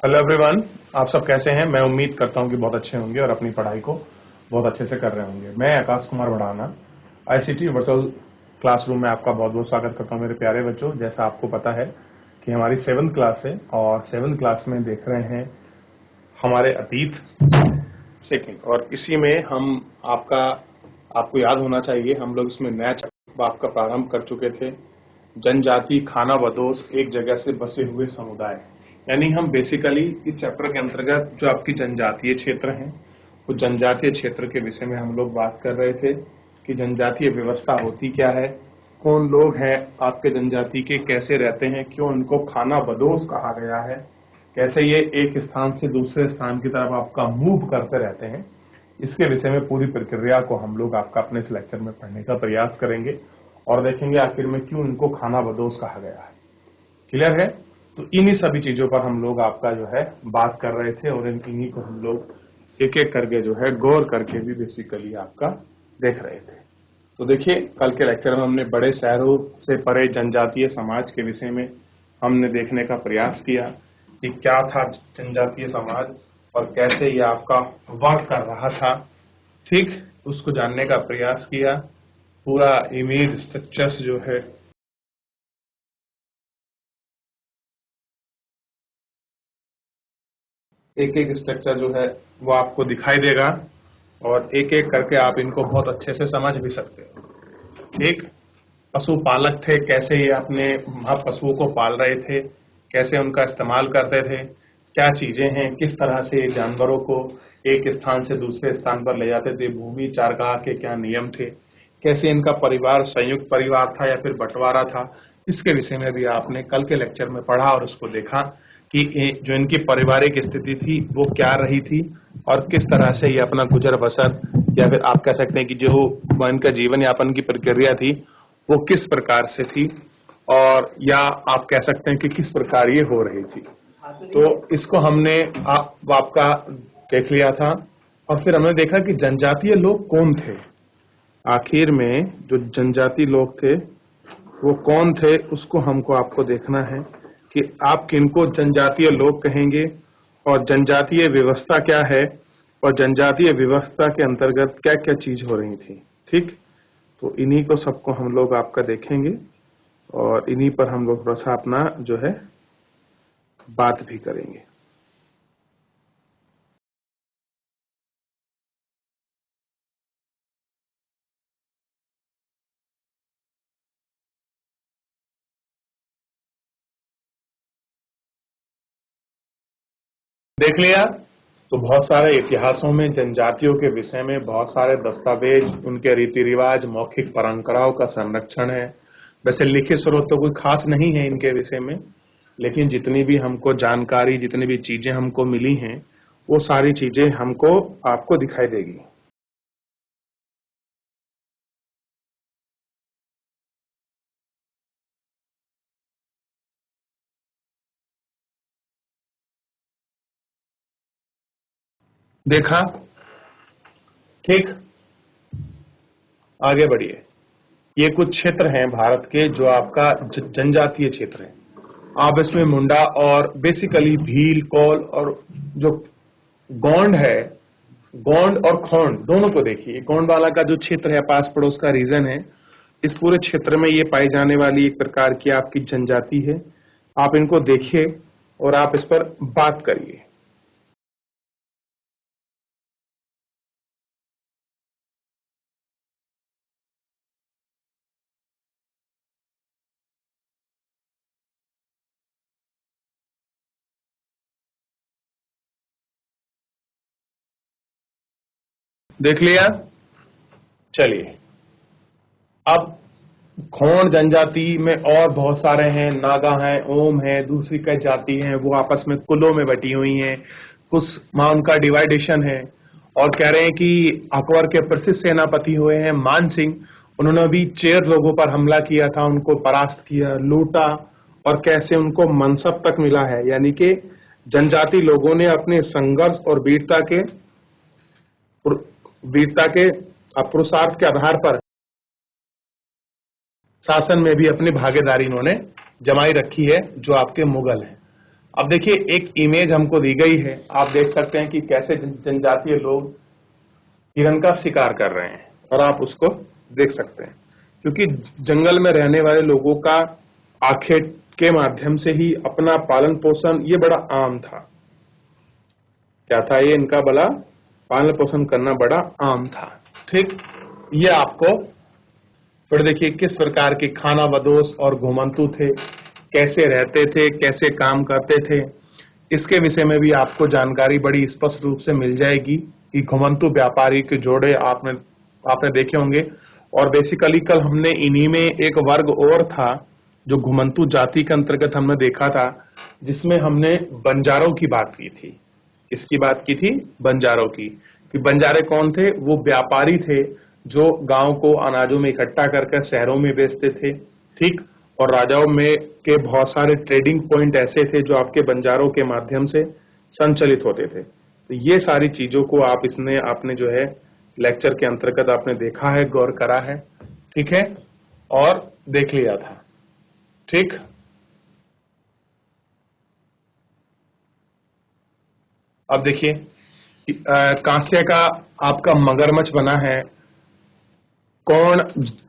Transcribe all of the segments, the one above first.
Hello everyone, आप सब कैसे हैं। मैं उम्मीद करता हूं कि बहुत अच्छे होंगे और अपनी पढ़ाई को बहुत अच्छे से कर रहे होंगे। मैं Akash Kumar Bhadana ICT virtual classroom में आपका बहुत बहुत स्वागत करता हूं। मेरे प्यारे बच्चों, जैसा आपको पता है कि हमारी 7th क्लास है और 7th क्लास में देख रहे हैं हमारे अतीत सेकंड, और इसी में हम आपको याद होना चाहिए, हम लोग इसमें नया चैप्टर आपका प्रारंभ कर चुके थे। जनजाति खाना बदोश एक जगह से बसे हुए समुदाय, यानी हम बेसिकली इस चैप्टर के अंतर्गत जो आपकी जनजातीय क्षेत्र हैं, वो जनजातीय क्षेत्र के विषय में हम लोग बात कर रहे थे कि जनजातीय व्यवस्था होती क्या है, कौन लोग हैं आपके जनजाति के, कैसे रहते हैं, क्यों उनको खाना बदोश कहा गया है, कैसे ये एक स्थान से दूसरे स्थान की तरफ आपका मूव करते रहते हैं। इसके विषय में पूरी प्रक्रिया को हम लोग आपका अपने इस लेक्चर में पढ़ने का प्रयास करेंगे और देखेंगे आखिर में क्यों इनको खाना बदोश कहा गया है। क्लियर है? तो इन्हीं सभी चीजों पर हम लोग आपका जो है बात कर रहे थे और इन्हीं को हम लोग एक एक करके जो है गौर करके भी बेसिकली आपका देख रहे थे। तो देखिए, कल के लेक्चर में हमने बड़े शहरों से परे जनजातीय समाज के विषय में हमने देखने का प्रयास किया कि क्या था जनजातीय समाज और कैसे ये आपका वर्क कर रहा था। ठीक, उसको जानने का प्रयास किया। पूरा इमेज स्ट्रक्चर्स जो है एक एक स्ट्रक्चर जो है वो आपको दिखाई देगा और एक एक करके आप इनको बहुत अच्छे से समझ भी सकते हो। एक पशुपालक थे, कैसे ये अपने पशुओं को पाल रहे थे, कैसे उनका इस्तेमाल करते थे, क्या चीजें हैं, किस तरह से ये जानवरों को एक स्थान से दूसरे स्थान पर ले जाते थे, भूमि चारगाह के क्या नियम थे, कैसे इनका परिवार संयुक्त परिवार था या फिर बंटवारा था। इसके विषय में भी आपने कल के लेक्चर में पढ़ा और उसको देखा कि जो इनकी पारिवारिक स्थिति थी वो क्या रही थी और किस तरह से ये अपना गुजर बसर या फिर आप कह सकते हैं कि जो इनका जीवन यापन की प्रक्रिया थी वो किस प्रकार से थी, और या आप कह सकते हैं कि किस प्रकार ये हो रही थी। तो इसको हमने आपका देख लिया था और फिर हमने देखा कि जनजातीय लोग कौन थे। आखिर में जो जनजाति लोग थे वो कौन थे, उसको हमको आपको देखना है कि आप किनको जनजातीय लोग कहेंगे और जनजातीय व्यवस्था क्या है और जनजातीय व्यवस्था के अंतर्गत क्या क्या चीज हो रही थी। ठीक, तो इन्हीं को सबको हम लोग आपका देखेंगे और इन्हीं पर हम लोग थोड़ा सा अपना जो है बात भी करेंगे। देख लिया? तो बहुत सारे इतिहासों में जनजातियों के विषय में बहुत सारे दस्तावेज, उनके रीति रिवाज, मौखिक परंपराओं का संरक्षण है। वैसे लिखित स्रोत तो कोई खास नहीं है इनके विषय में, लेकिन जितनी भी हमको जानकारी, जितनी भी चीजें हमको मिली हैं वो सारी चीजें हमको आपको दिखाई देगी। देखा? ठीक, आगे बढ़िए। ये कुछ क्षेत्र हैं भारत के जो आपका जनजातीय क्षेत्र है। आप इसमें मुंडा और बेसिकली भील, कौल और जो गोंड है, गोंड और खोंड दोनों को देखिए। गोंड वाला का जो क्षेत्र है, पास पड़ोस का रीजन है, इस पूरे क्षेत्र में ये पाई जाने वाली एक प्रकार की आपकी जनजाति है। आप इनको देखिए और आप इस पर बात करिए। देख लिया? चलिए, अब खोंड जनजाति में और बहुत सारे हैं, नागा हैं, ओम है, दूसरी कई जाति हैं, वो आपस में कुलों में बटी हुई हैं। कुछ मां उनका डिवाइडेशन है और कह रहे हैं कि अकबर के प्रसिद्ध सेनापति हुए हैं मान सिंह, उन्होंने भी चेर लोगों पर हमला किया था, उनको परास्त किया, लूटा और कैसे उनको मनसब तक मिला है। यानी कि जनजाति लोगों ने अपने संघर्ष और वीरता के पुरुषार्थ के आधार पर शासन में भी अपनी भागीदारी इन्होंने जमाई रखी है, जो आपके मुगल हैं। अब देखिए एक इमेज हमको दी गई है, आप देख सकते हैं कि कैसे जनजातीय लोग हिरन का शिकार कर रहे हैं और आप उसको देख सकते हैं, क्योंकि जंगल में रहने वाले लोगों का आखेट के माध्यम से ही अपना पालन पोषण ये बड़ा आम था। क्या था ये? इनका बड़ा पालन पोषण करना बड़ा आम था। ठीक, ये आपको फिर देखिए किस प्रकार के खाना बदोश और घुमंतु थे, कैसे रहते थे, कैसे काम करते थे, इसके विषय में भी आपको जानकारी बड़ी स्पष्ट रूप से मिल जाएगी कि घुमंतु व्यापारी के जोड़े आपने देखे होंगे। और बेसिकली कल हमने इन्हीं में एक वर्ग और था जो घुमंतु जाति के अंतर्गत हमने देखा था, जिसमें हमने बंजारों की बात की थी। किसकी बात की थी? बंजारों की। कि बंजारे कौन थे? वो व्यापारी थे जो गांव को अनाजों में इकट्ठा करके शहरों में बेचते थे। ठीक, और राजाओं में के बहुत सारे ट्रेडिंग पॉइंट ऐसे थे जो आपके बंजारों के माध्यम से संचालित होते थे। तो ये सारी चीजों को आपने जो है लेक्चर के अंतर्गत आपने देखा है, गौर करा है, ठीक है, और देख लिया था। ठीक, अब देखिए कांस्य का आपका मगरमच्छ बना है, कौन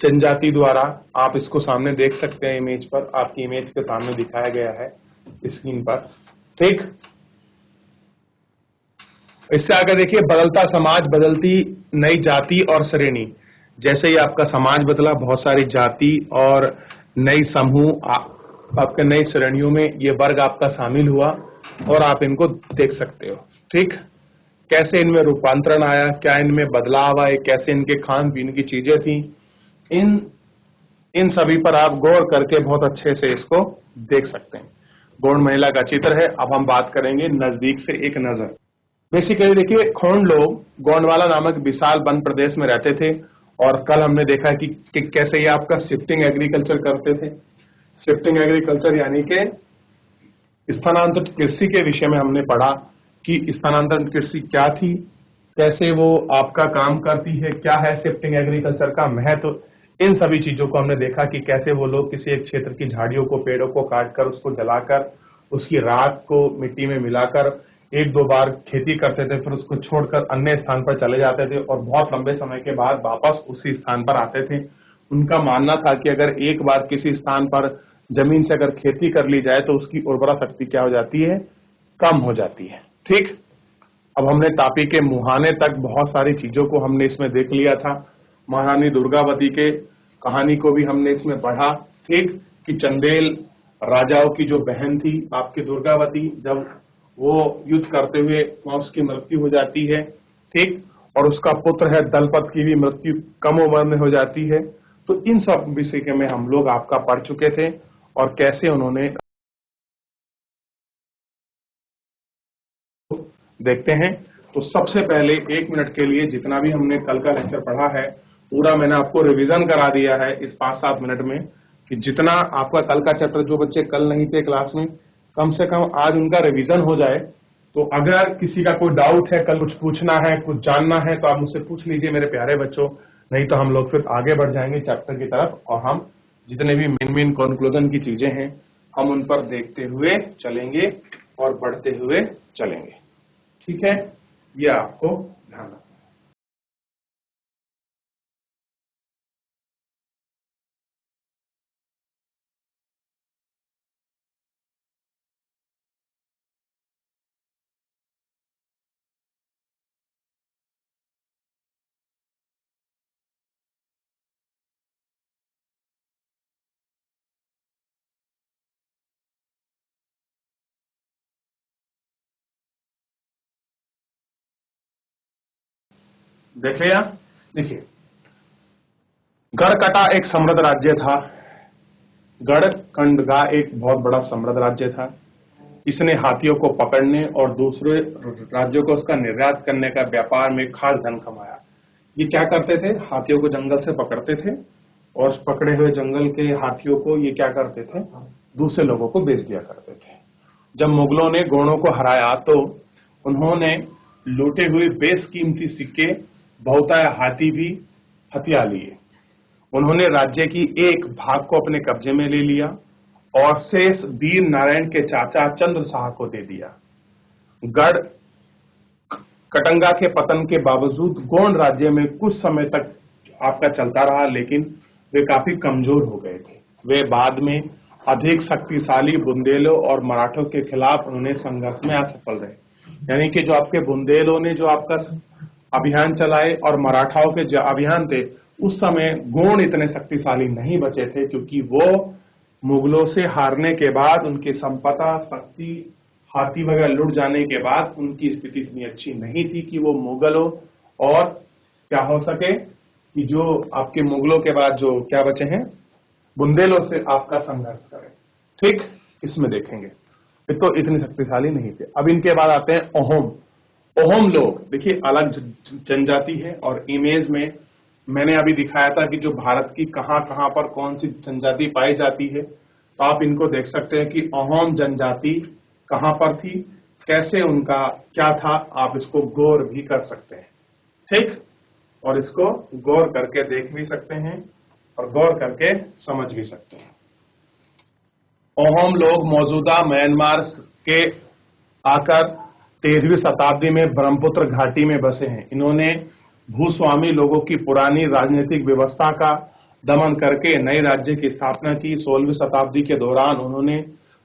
जनजाति द्वारा, आप इसको सामने देख सकते हैं इमेज पर, आपकी इमेज के सामने दिखाया गया है स्क्रीन पर। ठीक, इससे आगे देखिए बदलता समाज, बदलती नई जाति और श्रेणी। जैसे ही आपका समाज बदला, बहुत सारी जाति और नई समूह आपके नई श्रेणियों में ये वर्ग आपका शामिल हुआ और आप इनको देख सकते हो। ठीक, कैसे इनमें रूपांतरण आया, क्या इनमें बदलाव आए, कैसे इनके खान पीन की चीजें थी, इन सभी पर आप गौर करके बहुत अच्छे से इसको देख सकते हैं। गौड़ महिला का चित्र है। अब हम बात करेंगे नजदीक से एक नजर। बेसिकली देखिए खोंड लोग गोंडवाला नामक विशाल वन प्रदेश में रहते थे और कल हमने देखा कि कैसे ये आपका शिफ्टिंग एग्रीकल्चर करते थे। शिफ्टिंग एग्रीकल्चर यानी कि स्थानांतरित कृषि के विषय में हमने पढ़ा कि स्थानांतरित कृषि क्या थी, कैसे वो आपका काम करती है, क्या है शिफ्टिंग एग्रीकल्चर का महत्व। इन सभी चीजों को हमने देखा कि कैसे वो लोग किसी एक क्षेत्र की झाड़ियों को, पेड़ों को काटकर उसको जलाकर उसकी राख को मिट्टी में मिलाकर एक दो बार खेती करते थे, फिर उसको छोड़कर अन्य स्थान पर चले जाते थे और बहुत लंबे समय के बाद वापस उसी स्थान पर आते थे। उनका मानना था कि अगर एक बार किसी स्थान पर जमीन से अगर खेती कर ली जाए तो उसकी उर्वरा शक्ति क्या हो जाती है? कम हो जाती है। ठीक, अब हमने तापी के मुहाने तक बहुत सारी चीजों को हमने इसमें देख लिया था। महारानी दुर्गावती के कहानी को भी हमने इसमें पढ़ा। ठीक, कि चंदेल राजाओं की जो बहन थी आपकी दुर्गावती, जब वो युद्ध करते हुए वहां उसकी मृत्यु हो जाती है। ठीक, और उसका पुत्र है दलपत की भी मृत्यु कम उम्र में हो जाती है। तो इन सब विषय में हम लोग आपका पढ़ चुके थे और कैसे उन्होंने देखते हैं। तो सबसे पहले 1 मिनट के लिए जितना भी हमने कल का लेक्चर पढ़ा है पूरा मैंने आपको रिवीजन करा दिया है इस 5-7 मिनट में, कि जितना आपका कल का चैप्टर, जो बच्चे कल नहीं थे क्लास में, कम से कम आज उनका रिवीजन हो जाए। तो अगर किसी का कोई डाउट है, कल कुछ पूछना है, कुछ जानना है, तो आप मुझसे पूछ लीजिए मेरे प्यारे बच्चों। नहीं तो हम लोग फिर आगे बढ़ जाएंगे चैप्टर की तरफ और हम जितने भी मेन कंक्लूजन की चीजें हैं हम उन पर देखते हुए चलेंगे और बढ़ते हुए चलेंगे। ठीक है, ये आपको ध्यान रखना है। देख लिया? देखिए, गढ़कटा एक समृद्ध राज्य था। गढ़कंडगा एक बहुत बड़ा समृद्ध राज्य था। इसने हाथियों को पकड़ने और दूसरे राज्यों को उसका निर्यात करने का व्यापार में खास धन कमाया। ये क्या करते थे? हाथियों को जंगल से पकड़ते थे और उस पकड़े हुए जंगल के हाथियों को ये क्या करते थे? दूसरे लोगों को बेच दिया करते थे। जब मुगलों ने गोंडों को हराया तो उन्होंने लूटे हुए बेशकीमती सिक्के, बहुतायत हाथी भी हथिया लिए। उन्होंने राज्य की एक भाग को अपने कब्जे में ले लिया और शेष वीर नारायण के चाचा चंद्र शाह को दे दिया। गढ़ कटंगा के पतन के बावजूद गोंड राज्य में कुछ समय तक आपका चलता रहा, लेकिन वे काफी कमजोर हो गए थे। वे बाद में अधिक शक्तिशाली बुंदेलों और मराठों के खिलाफ उन्होंने संघर्ष में असफल रहे। यानी कि जो आपके बुंदेलों ने जो आपका अभियान चलाए और मराठाओं के जो अभियान थे, उस समय गोंड इतने शक्तिशाली नहीं बचे थे, क्योंकि वो मुगलों से हारने के बाद उनकी संपदा शक्ति हाथी वगैरह लुट जाने के बाद उनकी स्थिति इतनी अच्छी नहीं थी कि वो मुगलों और क्या हो सके कि जो आपके मुगलों के बाद जो क्या बचे हैं बुंदेलों से आपका संघर्ष करें। ठीक, इसमें देखेंगे ये तो इतनी शक्तिशाली नहीं थे। अब इनके बाद आते हैं अहोम। अहोम लोग देखिए अलग जनजाति है, और इमेज में मैंने अभी दिखाया था कि जो भारत की कहां कहां पर कौन सी जनजाति पाई जाती है, तो आप इनको देख सकते हैं कि अहोम जनजाति कहां पर थी, कैसे उनका क्या था, आप इसको गौर भी कर सकते हैं। ठीक, और इसको गौर करके देख भी सकते हैं और गौर करके समझ भी सकते हैं। अहोम लोग मौजूदा म्यांमार के आकर 13वीं शताब्दी में ब्रह्मपुत्र घाटी में बसे हैं। इन्होंने भूस्वामी लोगों की पुरानी राजनीतिक व्यवस्था का दमन करके नए राज्य की स्थापना की। 16वीं शताब्दी के दौरान उन्होंने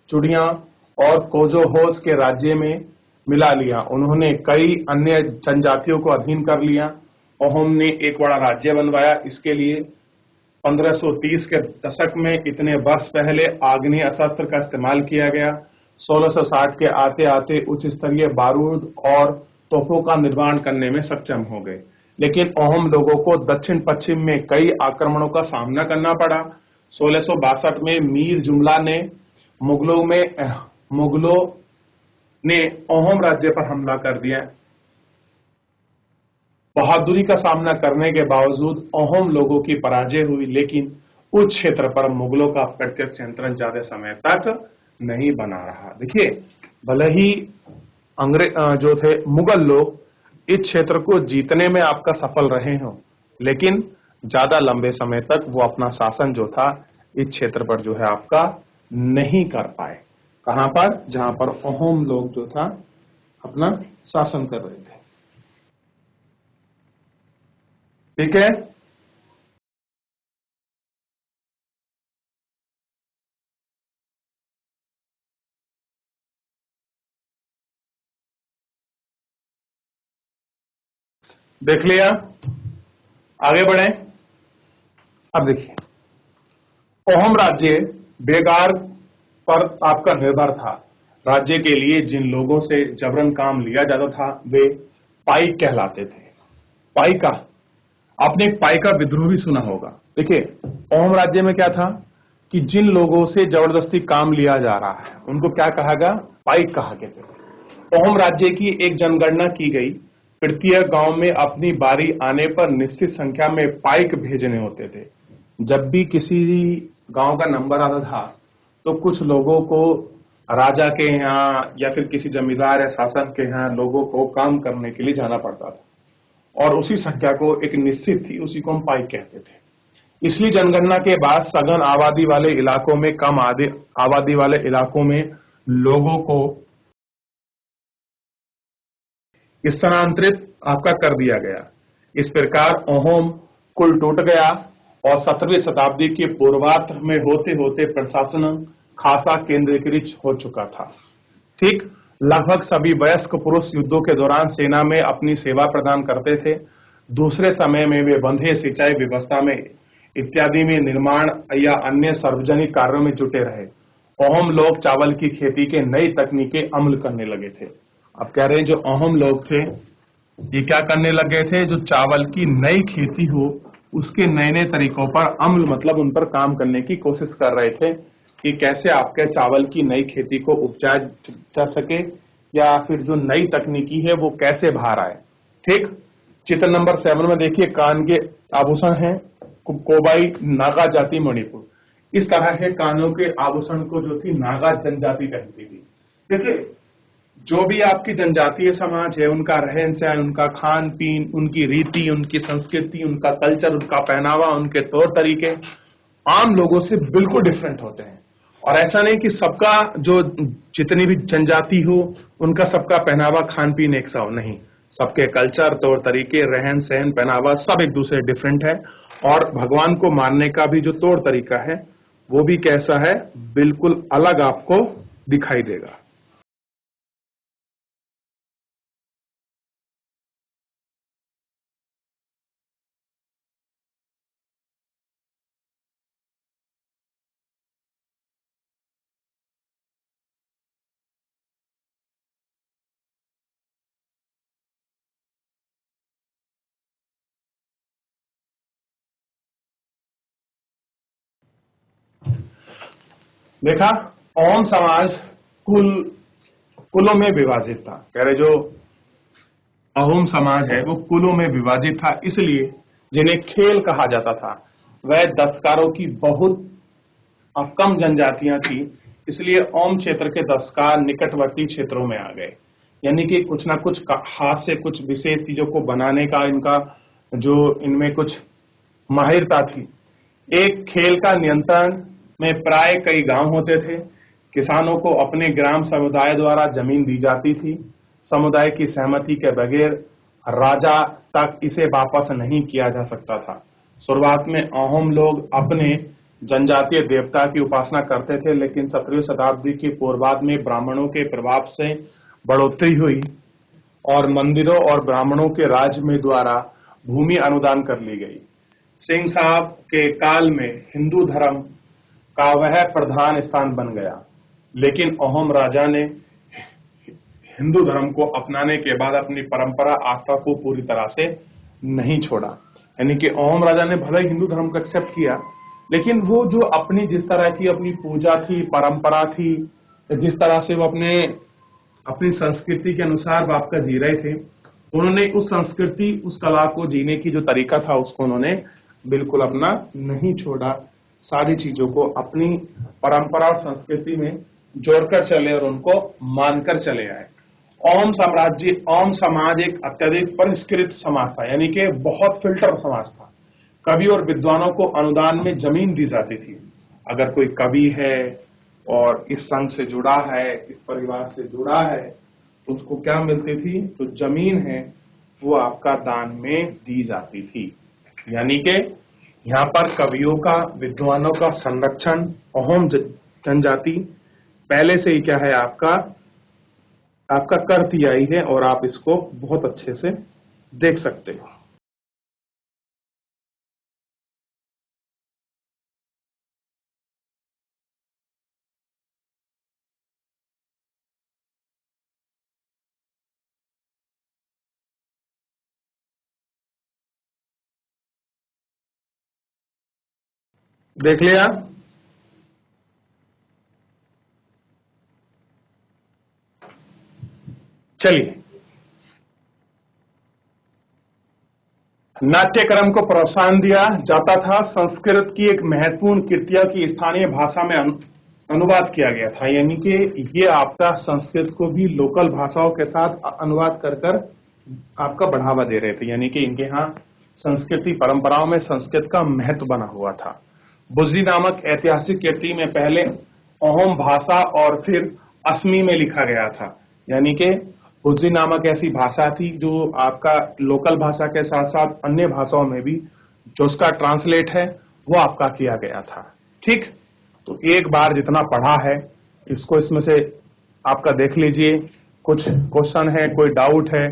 चुड़िया और कोजोहोस के राज्य में मिला लिया। उन्होंने कई अन्य जनजातियों को अधीन कर लिया। अहोम ने एक बड़ा राज्य बनवाया। इसके लिए 1530 के दशक में इतने वर्ष पहले आग्नेय शस्त्र का इस्तेमाल किया गया। 1660 के आते आते उच्च स्तरीय बारूद और तोपों का निर्माण करने में सक्षम हो गए, लेकिन अहोम लोगों को दक्षिण पश्चिम में कई आक्रमणों का सामना करना पड़ा। 1662 में मीर जुमला ने मुगलों ने अहोम राज्य पर हमला कर दिया। बहादुरी का सामना करने के बावजूद अहोम लोगों की पराजय हुई, लेकिन उस क्षेत्र पर मुगलों का प्रत्यक्ष नियंत्रण ज्यादा समय तक नहीं बना रहा। देखिए, भले ही अंग्रेज जो थे मुगल लोग इस क्षेत्र को जीतने में आपका सफल रहे हों, लेकिन ज्यादा लंबे समय तक वो अपना शासन जो था इस क्षेत्र पर जो है आपका नहीं कर पाए। कहां पर? जहां पर अहोम लोग जो था अपना शासन कर रहे थे। ठीक है, देख लिया, आगे बढ़े। अब देखिए, अहोम राज्य बेगार पर आपका निर्भर था। राज्य के लिए जिन लोगों से जबरन काम लिया जाता था वे पाइक कहलाते थे। पाइका, आपने पाइका विद्रोह भी सुना होगा। देखिए, अहोम राज्य में क्या था कि जिन लोगों से जबरदस्ती काम लिया जा रहा है उनको क्या कहा गया? पाइक कहा गया था। अहोम राज्य की एक जनगणना की गई। प्रत्येक गांव में अपनी बारी आने पर निश्चित संख्या में पाइक भेजने होते थे। जब भी किसी गांव का नंबर आता था तो कुछ लोगों को राजा के यहाँ या फिर किसी जमींदार या शासक के यहाँ लोगों को काम करने के लिए जाना पड़ता था, और उसी संख्या को एक निश्चित थी, उसी को हम पाइक कहते थे। इसलिए जनगणना के बाद सघन आबादी वाले इलाकों में कम आबादी वाले इलाकों में लोगों को स्थानांतरित आपका कर दिया गया। इस प्रकार अहोम कुल टूट गया और 17वीं शताब्दी के पूर्वार्ध में होते होते प्रशासन खासा केंद्रीकृत हो चुका था। ठीक, लगभग सभी वयस्क पुरुष युद्धों के दौरान सेना में अपनी सेवा प्रदान करते थे। दूसरे समय में वे बंधे, सिंचाई व्यवस्था में इत्यादि में निर्माण या अन्य सार्वजनिक कार्यों में जुटे रहे। अहोम लोग चावल की खेती के नई तकनीकें अमल करने लगे थे। अब कह रहे हैं जो अहोम लोग थे ये क्या करने लगे थे? जो चावल की नई खेती हो उसके नए नए तरीकों पर अमल, मतलब उन पर काम करने की कोशिश कर रहे थे कि कैसे आपके चावल की नई खेती को उपजाया जा सके, या फिर जो नई तकनीकी है वो कैसे बाहर आए। ठीक, चित्र नंबर 7 में देखिए, कान के आभूषण हैं कोबाई नागा जाति मणिपुर। इस तरह के कानों के आभूषण को जो थी नागा जनजाति पहनती थी। देखिए, जो भी आपकी जनजातीय समाज है उनका रहन सहन, उनका खान पीन, उनकी रीति, उनकी संस्कृति, उनका कल्चर, उनका पहनावा, उनके तौर तरीके आम लोगों से बिल्कुल डिफरेंट होते हैं। और ऐसा नहीं कि सबका जो जितनी भी जनजाति हो उनका सबका पहनावा खान पीन एक सा हो, नहीं, सबके कल्चर, तौर तरीके, रहन सहन, पहनावा सब एक दूसरे डिफरेंट है। और भगवान को मानने का भी जो तौर तरीका है वो भी कैसा है, बिल्कुल अलग आपको दिखाई देगा। देखा, ओम समाज कुलों में विभाजित था। कह रहे जो अहोम समाज है वो कुलों में विभाजित था, इसलिए जिन्हें खेल कहा जाता था वह दस्तकारों की बहुत कम जनजातियां थी, इसलिए ओम क्षेत्र के दस्तकार निकटवर्ती क्षेत्रों में आ गए। यानी कि कुछ ना कुछ हाथ से कुछ विशेष चीजों को बनाने का इनका जो इनमें कुछ माहिरता थी। एक खेल का नियंत्रण में प्राय कई गांव होते थे। किसानों को अपने ग्राम समुदाय द्वारा जमीन दी जाती थी। समुदाय की सहमति के बगैर राजा तक इसे वापस नहीं किया जा सकता था। शुरुआत में अहोम लोग अपने जनजातीय देवता की उपासना करते थे, लेकिन 17वीं शताब्दी के पूर्वार्ध में ब्राह्मणों के प्रभाव से बढ़ोतरी हुई और मंदिरों और ब्राह्मणों के राज में द्वारा भूमि अनुदान कर ली गई। सिंह साहब के काल में हिंदू धर्म का वह प्रधान स्थान बन गया, लेकिन अहोम राजा ने हिंदू धर्म को अपनाने के बाद अपनी परंपरा आस्था को पूरी तरह से नहीं छोड़ा। यानी कि अहोम राजा ने भले हिंदू धर्म को एक्सेप्ट किया, लेकिन वो जो अपनी जिस तरह की अपनी पूजा थी, परंपरा थी, जिस तरह से वो अपनी संस्कृति के अनुसार वो आपका जी रहे थे, उन्होंने उस संस्कृति, उस कला को जीने की जो तरीका था उसको उन्होंने बिल्कुल अपना नहीं छोड़ा। सारी चीजों को अपनी परंपरा और संस्कृति में जोड़कर चले और उनको मानकर चले आए। ओम समाज एक अत्यधिक परिष्कृत समाज था, यानी कि बहुत फिल्टर समाज था। कवि और विद्वानों को अनुदान में जमीन दी जाती थी। अगर कोई कवि है और इस संघ से जुड़ा है, इस परिवार से जुड़ा है, तो उसको क्या मिलती थी, तो जमीन है वो आपका दान में दी जाती थी। यानी कि यहाँ पर कवियों का, विद्वानों का संरक्षण अहोम जनजाति पहले से ही क्या है आपका करती आई है, और आप इसको बहुत अच्छे से देख सकते हो। देख लिया? चलिए, नाट्यक्रम को प्रोत्साहन दिया जाता था। संस्कृत की एक महत्वपूर्ण कृतियों की स्थानीय भाषा में अनुवाद किया गया था। यानी कि ये आपका संस्कृत को भी लोकल भाषाओं के साथ अनुवाद कर आपका बढ़ावा दे रहे थे। यानी कि इनके यहाँ संस्कृति परंपराओं में संस्कृत का महत्व बना हुआ था। बुजरी नामक ऐतिहासिक कृति में पहले अहोम भाषा और फिर असमी में लिखा गया था। यानी कि बुजरी नामक ऐसी भाषा थी जो आपका लोकल भाषा के साथ साथ अन्य भाषाओं में भी जो उसका ट्रांसलेट है वो आपका किया गया था। ठीक, तो एक बार जितना पढ़ा है इसको इसमें से आपका देख लीजिए। कुछ क्वेश्चन है, कोई डाउट है,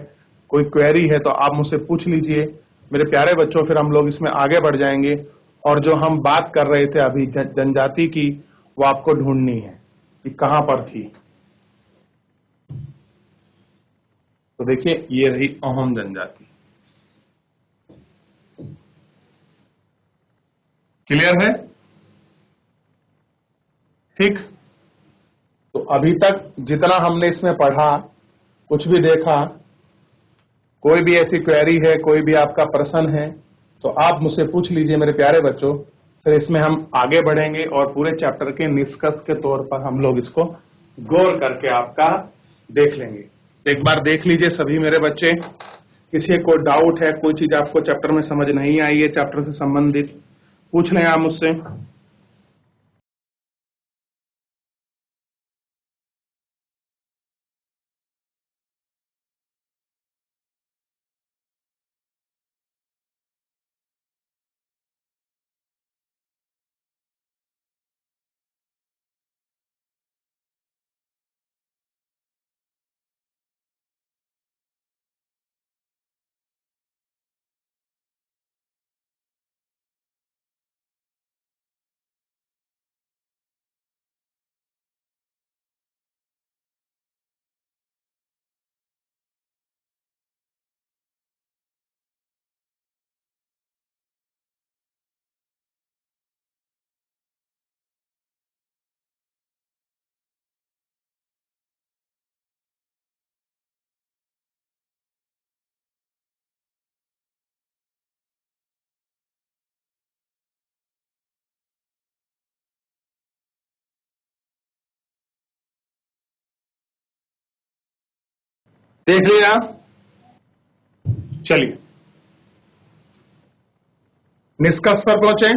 कोई क्वेरी है तो आप मुझसे पूछ लीजिए मेरे प्यारे बच्चों। फिर हम लोग इसमें आगे बढ़ जाएंगे और जो हम बात कर रहे थे अभी जनजाति की, वो आपको ढूंढनी है कि कहां पर थी। तो देखिए, ये रही अहोम जनजाति। क्लियर है? ठीक, तो अभी तक जितना हमने इसमें पढ़ा, कुछ भी देखा, कोई भी ऐसी क्वेरी है, कोई भी आपका प्रश्न है तो आप मुझसे पूछ लीजिए मेरे प्यारे बच्चों। फिर इसमें हम आगे बढ़ेंगे और पूरे चैप्टर के निष्कर्ष के तौर पर हम लोग इसको गौर करके आपका देख लेंगे। एक बार देख लीजिए सभी मेरे बच्चे। किसी को डाउट है, कोई चीज आपको चैप्टर में समझ नहीं आई है, चैप्टर से संबंधित, पूछ लें आप मुझसे। देख लिया। चलिए निष्कर्ष पर पहुंचे।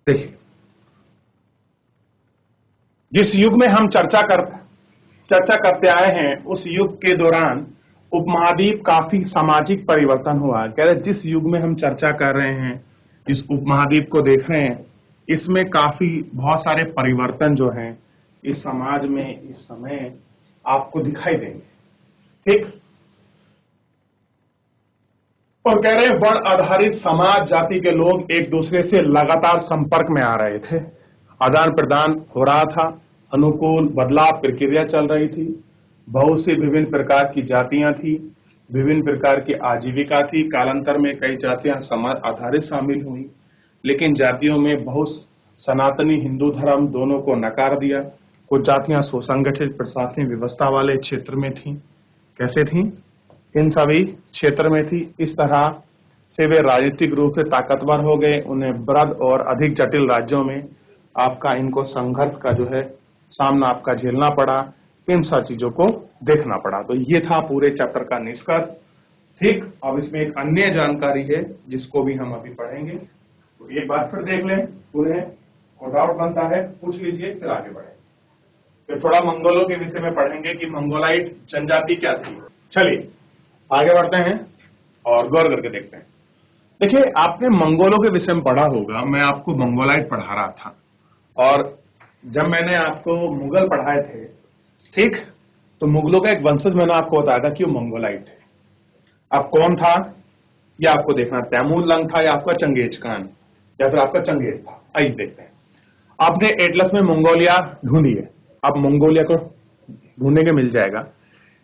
देखिए, जिस युग में हम चर्चा करते आए हैं, उस युग के दौरान उपमहाद्वीप काफी सामाजिक परिवर्तन हुआ। कह रहे जिस युग में हम चर्चा कर रहे हैं, इस उपमहाद्वीप को देख रहे हैं, इसमें काफी बहुत सारे परिवर्तन जो हैं इस समाज में इस समय आपको दिखाई देंगे। ठीक। और कह रहे वर्ण आधारित समाज जाति के लोग एक दूसरे से लगातार संपर्क में आ रहे थे, आदान प्रदान हो रहा था, अनुकूल बदलाव प्रक्रिया चल रही थी, बहुत सी विभिन्न प्रकार की जातियां थी, विभिन्न प्रकार की आजीविका थी। कालांतर में कई जातियां समाज आधारित शामिल हुई, लेकिन जातियों में बहुत सनातनी हिंदू धर्म दोनों को नकार दिया। कुछ जातियां सुसंगठित प्रशासनिक व्यवस्था वाले क्षेत्र में थी। कैसे थी? इन सभी क्षेत्र में थी। इस तरह से वे राजनीतिक रूप से ताकतवर हो गए। उन्हें वृहद और अधिक जटिल राज्यों में आपका इनको संघर्ष का जो है सामना आपका झेलना पड़ा, इन सब चीजों को देखना पड़ा। तो ये था पूरे चैप्टर का निष्कर्ष। ठीक। अब इसमें एक अन्य जानकारी है जिसको भी हम अभी पढ़ेंगे, तो एक बार फिर देख लें। पूरे को डाउट बनता है पूछ लीजिए, फिर आगे बढ़े। फिर थोड़ा मंगोलों के विषय में पढ़ेंगे कि मंगोलाइट जनजाति क्या थी। चलिए आगे बढ़ते हैं और गौर करके देखते हैं। देखिए, आपने मंगोलों के विषय में पढ़ा होगा। मैं आपको मंगोलाइट पढ़ा रहा था, और जब मैंने आपको मुगल पढ़ाए थे, ठीक, तो मुगलों का एक वंशज मैंने आपको बताया था कि वो मंगोलाइट थे। अब कौन था यह आपको देखना, तैमूर लंग था या आपका चंगेज खान या फिर आपका चंगेज था। आइए देखते हैं। आपने एटलस में मंगोलिया ढूंढी है, अब मंगोलिया को ढूंढने के मिल जाएगा।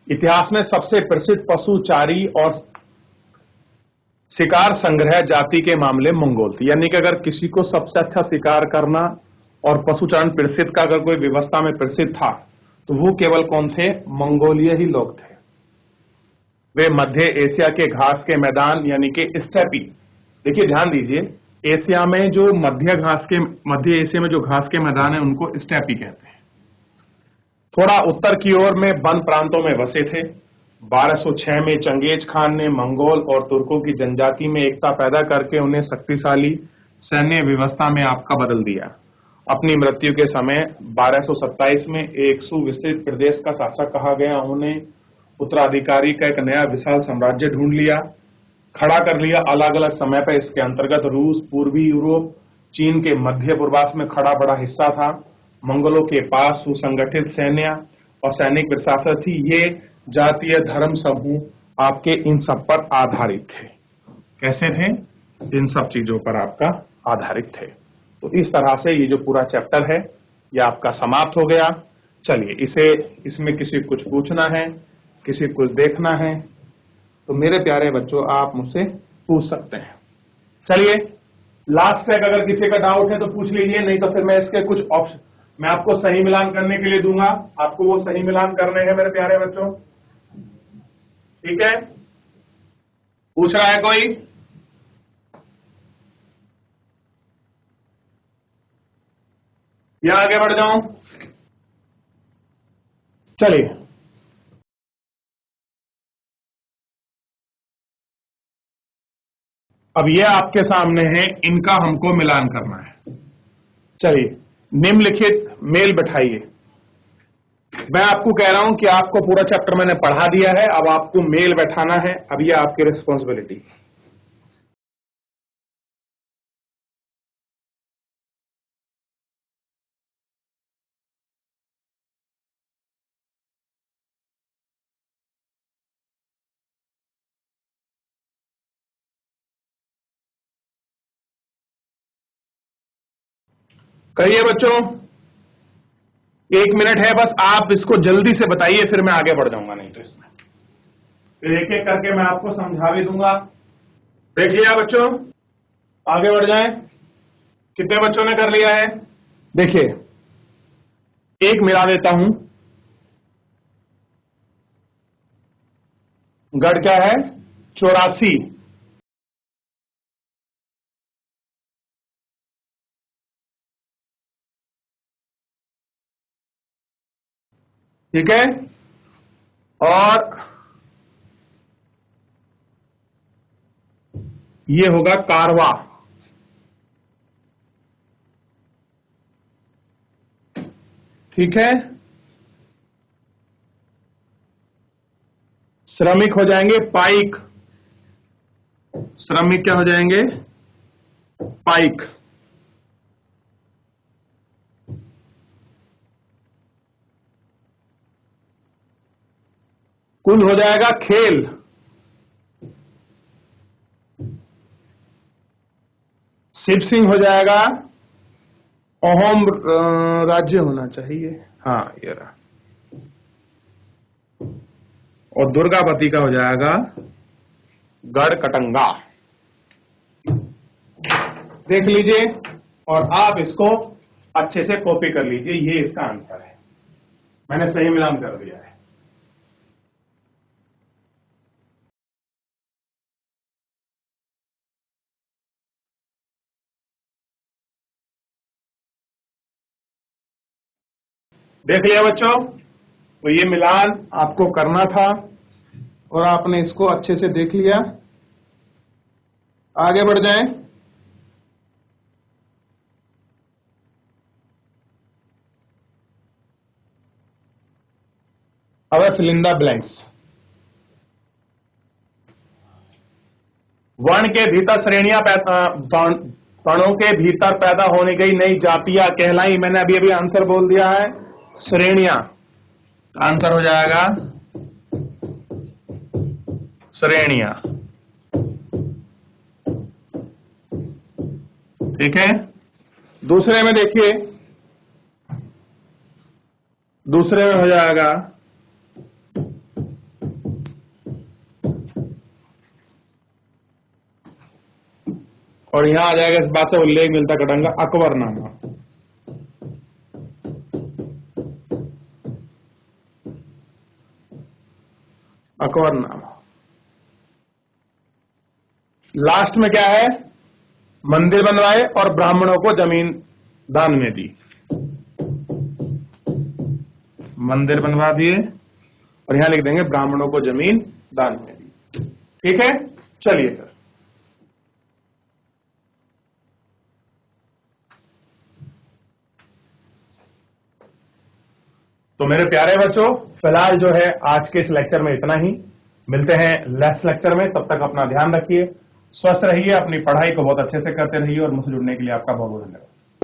इतिहास में सबसे प्रसिद्ध पशुचारी और शिकार संग्रह जाति के मामले मंगोल थी। यानी कि अगर किसी को सबसे अच्छा शिकार करना और पशुचारण प्रसिद्ध का अगर कोई व्यवस्था में प्रसिद्ध था, तो वो केवल कौन थे? मंगोलिया ही लोग थे। वे मध्य एशिया के घास के मैदान यानी कि स्टेपी, देखिए ध्यान दीजिए, एशिया में जो मध्य एशिया में जो घास के मैदान है उनको स्टेपी कहते हैं। थोड़ा उत्तर की ओर में वन प्रांतों में बसे थे। 1206 में चंगेज खान ने मंगोल और तुर्कों की जनजाति में एकता पैदा करके उन्हें शक्तिशाली सैन्य व्यवस्था में आपका बदल दिया। अपनी मृत्यु के समय 1227 में एक सुविस्तृत प्रदेश का शासक कहा गया। उन्हें उत्तराधिकारी का एक नया विशाल साम्राज्य ढूंढ लिया, खड़ा कर लिया अलग अलग समय पर। इसके अंतर्गत रूस, पूर्वी यूरोप, चीन के मध्य पूर्वार्ध में खड़ा बड़ा हिस्सा था। मंगोलों के पास सुसंगठित सैन्य और सैनिक प्रशासन थी। ये जातीय धर्म समूह आपके इन सब पर आधारित थे। कैसे थे? इन सब चीजों पर आपका आधारित थे। तो इस तरह से ये जो पूरा चैप्टर है ये आपका समाप्त हो गया। चलिए इसमें किसी कुछ पूछना है, किसी कुछ देखना है, तो मेरे प्यारे बच्चों आप मुझसे पूछ सकते हैं। चलिए लास्ट तक अगर किसी का डाउट है तो पूछ लीजिए, नहीं तो फिर मैं इसके कुछ ऑप्शन मैं आपको सही मिलान करने के लिए दूंगा। आपको वो सही मिलान करने हैं मेरे प्यारे बच्चों। ठीक है, पूछ रहा है कोई? या आगे बढ़ जाऊं? चलिए अब ये आपके सामने है, इनका हमको मिलान करना है। चलिए निम्नलिखित मेल बैठाइए। मैं आपको कह रहा हूं कि आपको पूरा चैप्टर मैंने पढ़ा दिया है, अब आपको मेल बैठाना है। अब ये आपकी रिस्पॉन्सिबिलिटी। कहिए बच्चों, 1 मिनट है बस, आप इसको जल्दी से बताइए, फिर मैं आगे बढ़ जाऊंगा। नहीं तो इसमें फिर एक एक करके मैं आपको समझा भी दूंगा। देख लिया बच्चों? आगे बढ़ जाएं। कितने बच्चों ने कर लिया है? देखिए एक मिला देता हूं। गढ़ क्या है? 84। ठीक है, और ये होगा कारवा। ठीक है, श्रमिक हो जाएंगे पाइक। श्रमिक क्या हो जाएंगे? पाइक। कुल हो जाएगा खेल। शिव सिंह हो जाएगा अहोम राज्य होना चाहिए। हाँ, ये रहा। और दुर्गावती का हो जाएगा गढ़ कटंगा। देख लीजिए और आप इसको अच्छे से कॉपी कर लीजिए। ये इसका आंसर है, मैंने सही मिलान कर दिया है। देख लिया बच्चों, तो ये मिलान आपको करना था और आपने इसको अच्छे से देख लिया। आगे बढ़ जाएं। अब फिल इन द ब्लैंक्स। वर्ण के भीतर श्रेणियां वर्णों के भीतर पैदा होने गई नई जातियां कहलाई। मैंने अभी अभी आंसर बोल दिया है, श्रेणियां। आंसर हो जाएगा श्रेणियां। ठीक है, दूसरे में देखिए, दूसरे में हो जाएगा और यहां आ जाएगा, इस बात से उल्लेख मिलता कटंगा अकबरनामा। अकबरनामा। लास्ट में क्या है? मंदिर बनवाए और ब्राह्मणों को जमीन दान में दी। मंदिर बनवा दिए और यहां लिख देंगे ब्राह्मणों को जमीन दान में दी। ठीक है, चलिए फिर। तो मेरे प्यारे बच्चों, फिलहाल जो है आज के इस लेक्चर में इतना ही। मिलते हैं नेक्स्ट लेक्चर में, तब तक अपना ध्यान रखिए, स्वस्थ रहिए, अपनी पढ़ाई को बहुत अच्छे से करते रहिए और मुझसे जुड़ने के लिए आपका बहुत बहुत धन्यवाद।